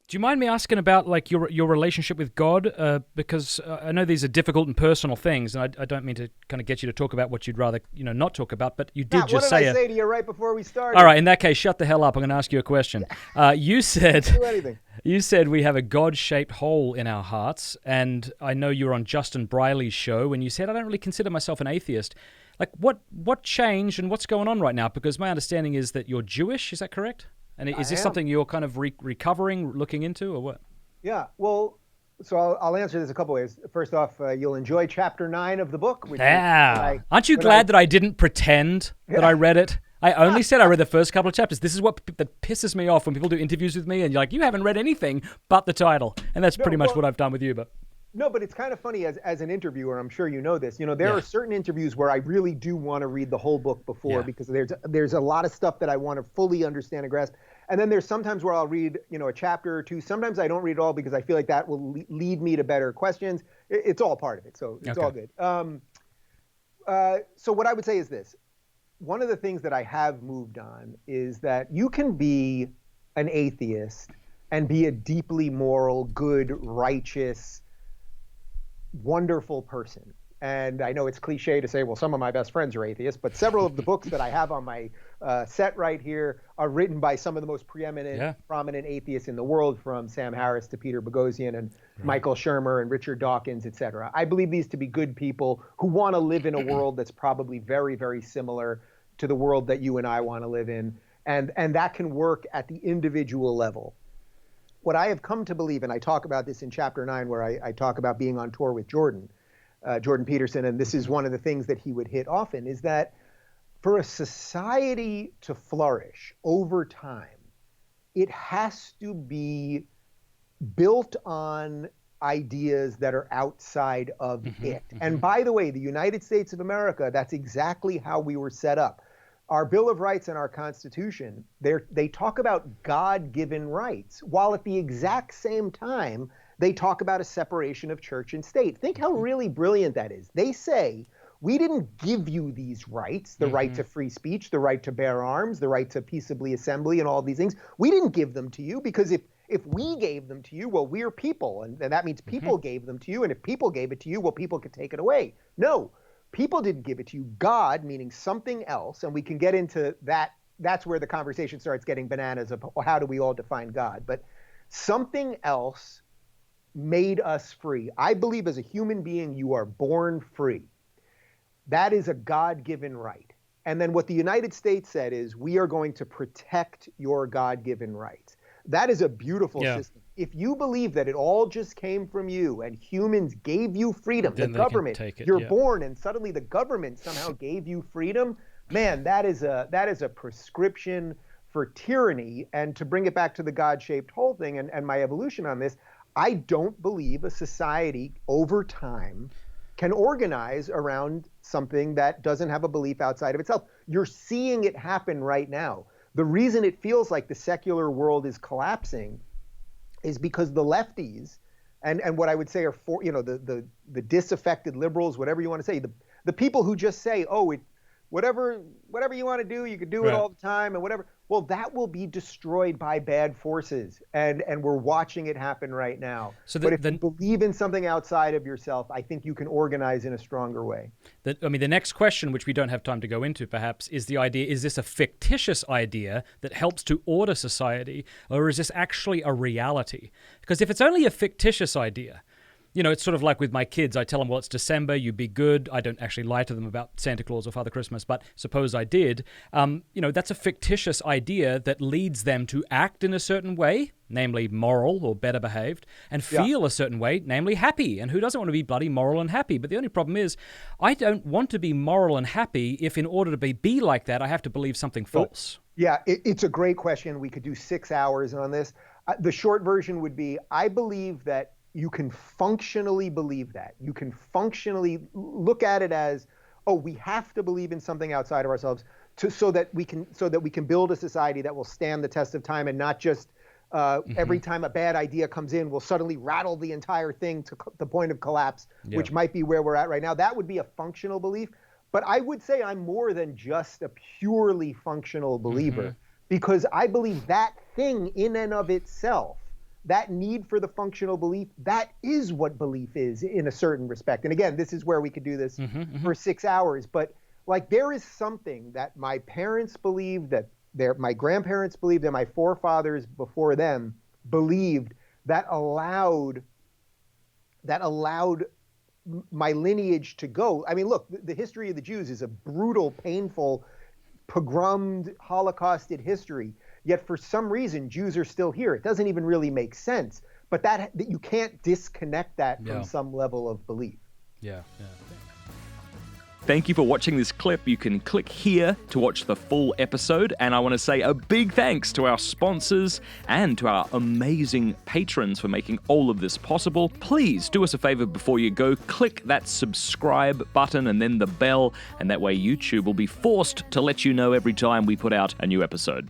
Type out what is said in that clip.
Do you mind me asking about like your relationship with God? Because I know these are difficult and personal things, and I don't mean to kind of get you to talk about what you'd rather not talk about. But you did Matt, what just did I say say to you right before we started? All right, in that case, shut the hell up. I'm going to ask you a question. You said Do anything. you said we have a God-shaped hole in our hearts, and I know you were on Justin Briley's show, and you said I don't really consider myself an atheist. Like, what changed and what's going on right now? Because my understanding is that you're Jewish. Is that correct? And is this something you're kind of recovering, looking into, or what? Yeah, well, so I'll answer this a couple ways. First off, you'll enjoy chapter 9 of the book. Which Yeah. Aren't you glad that I didn't pretend that I read it? I only said I read the first couple of chapters. This is what that pisses me off when people do interviews with me and you're like, you haven't read anything but the title. And that's pretty much what I've done with you. But no, but it's kind of funny as an interviewer. I'm sure you know this. There are certain interviews where I really do want to read the whole book before because there's a lot of stuff that I want to fully understand and grasp. And then there's sometimes where I'll read, a chapter or two. Sometimes I don't read it all because I feel like that will lead me to better questions. It's all part of it, so it's all good. So what I would say is this. One of the things that I have moved on is that you can be an atheist and be a deeply moral, good, righteous, wonderful person. And I know it's cliche to say, well, some of my best friends are atheists, but several of the books that I have on my set right here are written by some of the most preeminent, prominent atheists in the world, from Sam Harris to Peter Boghossian and Michael Shermer and Richard Dawkins, et cetera. I believe these to be good people who want to live in a world that's probably very, very similar to the world that you and I want to live in. And that can work at the individual level. What I have come to believe, and I talk about this in chapter 9, where I talk about being on tour with Jordan Peterson, and this is one of the things that he would hit often, is that for a society to flourish over time, it has to be built on ideas that are outside of it. And by the way, the United States of America, that's exactly how we were set up. Our Bill of Rights and our Constitution, they talk about God-given rights, while at the exact same time, they talk about a separation of church and state. Think how really brilliant that is. They say, we didn't give you these rights, the right to free speech, the right to bear arms, the right to peaceably assembly, and all these things. We didn't give them to you because if we gave them to you, well, we're people, and that means people gave them to you, and if people gave it to you, well, people could take it away. No, people didn't give it to you. God, meaning something else, and we can get into that. That's where the conversation starts getting bananas of how do we all define God. But something else made us free. I believe as a human being, you are born free. That is a God-given right. And then what the United States said is, we are going to protect your God-given rights. That is a beautiful system. If you believe that it all just came from you and humans gave you freedom, then the government, you're born and suddenly the government somehow gave you freedom, man, that is a prescription for tyranny. And to bring it back to the God-shaped hole thing and my evolution on this, I don't believe a society over time can organize around something that doesn't have a belief outside of itself. You're seeing it happen right now. The reason it feels like the secular world is collapsing is because the lefties and what I would say are the disaffected liberals, whatever you want to say, the people who just say, whatever you want to do, you can do it all the time and whatever. Well, that will be destroyed by bad forces, and we're watching it happen right now. But if you believe in something outside of yourself, I think you can organize in a stronger way. The next question, which we don't have time to go into perhaps, is the idea, is this a fictitious idea that helps to order society, or is this actually a reality? Because if it's only a fictitious idea, it's sort of like with my kids. I tell them, well, it's December, you be good. I don't actually lie to them about Santa Claus or Father Christmas, but suppose I did. That's a fictitious idea that leads them to act in a certain way, namely moral or better behaved, and feel a certain way, namely happy. And who doesn't want to be bloody moral and happy? But the only problem is, I don't want to be moral and happy if in order to be like that, I have to believe something false. Yeah, it's a great question. We could do 6 hours on this. The short version would be, I believe that you can functionally believe that. You can functionally look at it as, we have to believe in something outside of ourselves so that we can build a society that will stand the test of time, and not just every time a bad idea comes in, will suddenly rattle the entire thing to the point of collapse, which might be where we're at right now. That would be a functional belief. But I would say I'm more than just a purely functional believer, because I believe that thing in and of itself, that need for the functional belief, that is what belief is in a certain respect. And again, this is where we could do this for 6 hours. But like, there is something that my parents believed, that my grandparents believed, and my forefathers before them believed, that allowed my lineage to go. I mean, look, the history of the Jews is a brutal, painful, pogromed, Holocausted history. Yet for some reason, Jews are still here. It doesn't even really make sense. But that you can't disconnect that from some level of belief. Yeah. Thank you for watching this clip. You can click here to watch the full episode. And I want to say a big thanks to our sponsors and to our amazing patrons for making all of this possible. Please do us a favor before you go. Click that subscribe button and then the bell. And that way YouTube will be forced to let you know every time we put out a new episode.